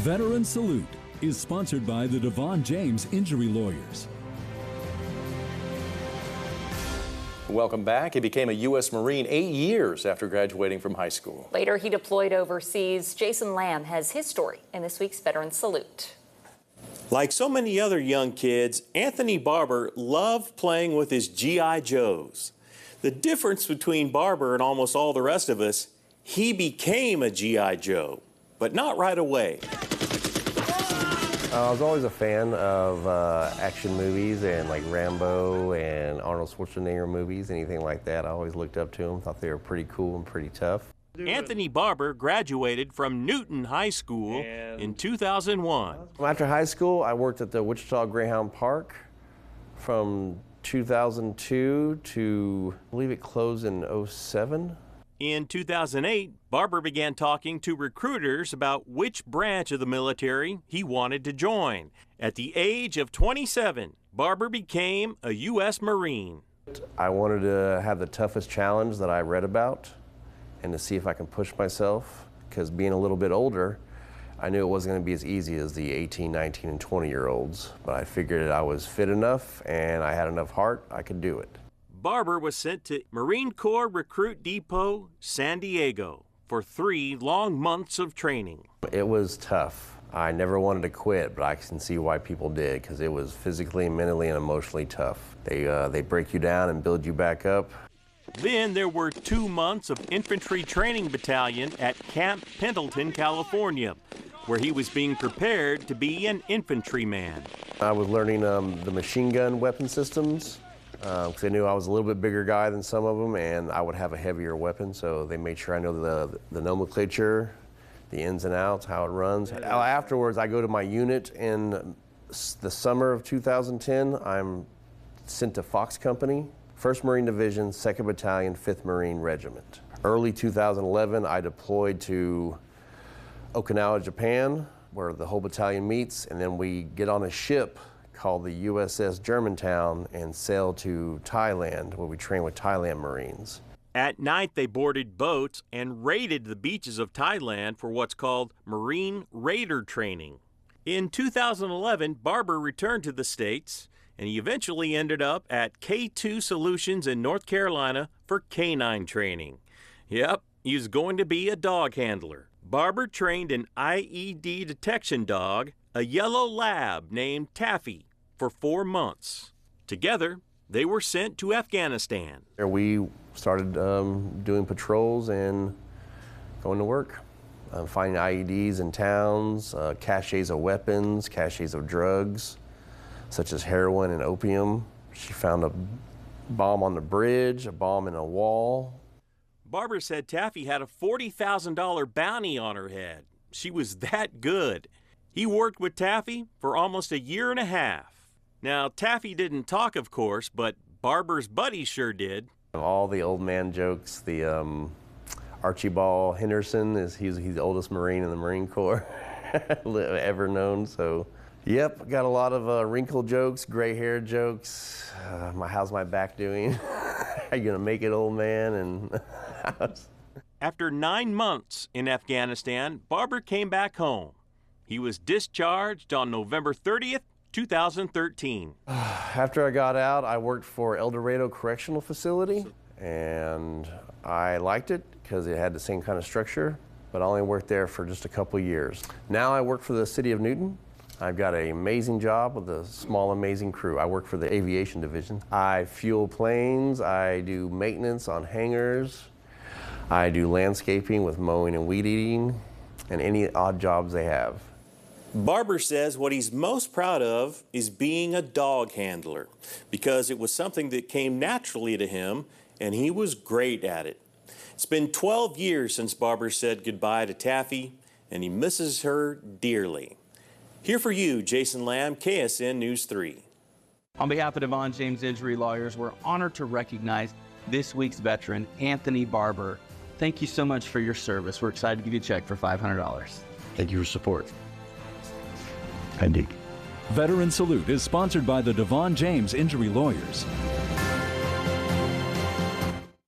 Veteran Salute is sponsored by the Devon James Injury Lawyers. Welcome back. He became a U.S. Marine 8 years after graduating from high school. Later, he deployed overseas. Jason Lamb has his story in this week's Veteran Salute. Like so many other young kids, Anthony Barber loved playing with his G.I. Joes. The difference between Barber and almost all the rest of us, he became a G.I. Joe, but not right away. I was always a fan of action movies and like Rambo and Arnold Schwarzenegger movies, anything like that. I always looked up to them, thought they were pretty cool and pretty tough. Anthony Barber graduated from Newton High School in 2001. After high school, I worked at the Wichita Greyhound Park from 2002 to, I believe it closed in 2007. In 2008, Barber began talking to recruiters about which branch of the military he wanted to join. At the age of 27, Barber became a U.S. Marine. I wanted to have the toughest challenge that I read about and to see if I can push myself, because being a little bit older, I knew it wasn't going to be as easy as the 18, 19, and 20-year-olds, but I figured that I was fit enough and I had enough heart, I could do it. Barber was sent to Marine Corps Recruit Depot, San Diego, for 3 long months of training. It was tough. I never wanted to quit, but I can see why people did, because it was physically, mentally, and emotionally tough. They break you down and build you back up. Then there were 2 months of infantry training battalion at Camp Pendleton, California, where he was being prepared to be an infantryman. I was learning the machine gun weapon systems, because they knew I was a little bit bigger guy than some of them, and I would have a heavier weapon, so they made sure I know the nomenclature, the ins and outs, how it runs. Afterwards, I go to my unit in the summer of 2010. I'm sent to Fox Company, 1st Marine Division, 2nd Battalion, 5th Marine Regiment. Early 2011, I deployed to Okinawa, Japan, where the whole battalion meets, and then we get on a ship called the USS Germantown and sail to Thailand, where we train with Thailand Marines. At night, they boarded boats and raided the beaches of Thailand for what's called Marine Raider training. In 2011, Barber returned to the States, and he eventually ended up at K2 Solutions in North Carolina for canine training. Yep, he was going to be a dog handler. Barber trained an IED detection dog, a yellow lab named Taffy, for 4 months. Together, they were sent to Afghanistan. We started doing patrols and going to work, finding IEDs in towns, caches of weapons, caches of drugs, such as heroin and opium. She found a bomb on the bridge, a bomb in a wall. Barber said Taffy had a $40,000 bounty on her head. She was that good. He worked with Taffy for almost a year and a half. Now, Taffy didn't talk, of course, but Barber's buddies sure did. All the old man jokes, the Archibald Henderson, he's the oldest Marine in the Marine Corps ever known, so. Yep, got a lot of wrinkle jokes, gray hair jokes. How's my back doing? Are you gonna make it, old man? And After 9 months in Afghanistan, Barber came back home. He was discharged on November 30th, 2013. After I got out, I worked for El Dorado Correctional Facility, and I liked it because it had the same kind of structure, but I only worked there for just a couple years. Now I work for the city of Newton. I've got an amazing job with a small, amazing crew. I work for the aviation division. I fuel planes, I do maintenance on hangars, I do landscaping with mowing and weed eating, and any odd jobs they have. Barber says what he's most proud of is being a dog handler, because it was something that came naturally to him, and he was great at it. It's been 12 years since Barber said goodbye to Taffy, and he misses her dearly. Here for you, Jason Lamb, KSN News 3. On behalf of Devon James Injury Lawyers, we're honored to recognize this week's veteran, Anthony Barber. Thank you so much for your service. We're excited to give you a check for $500. Thank you for support. Veteran Salute is sponsored by the Devon James Injury Lawyers.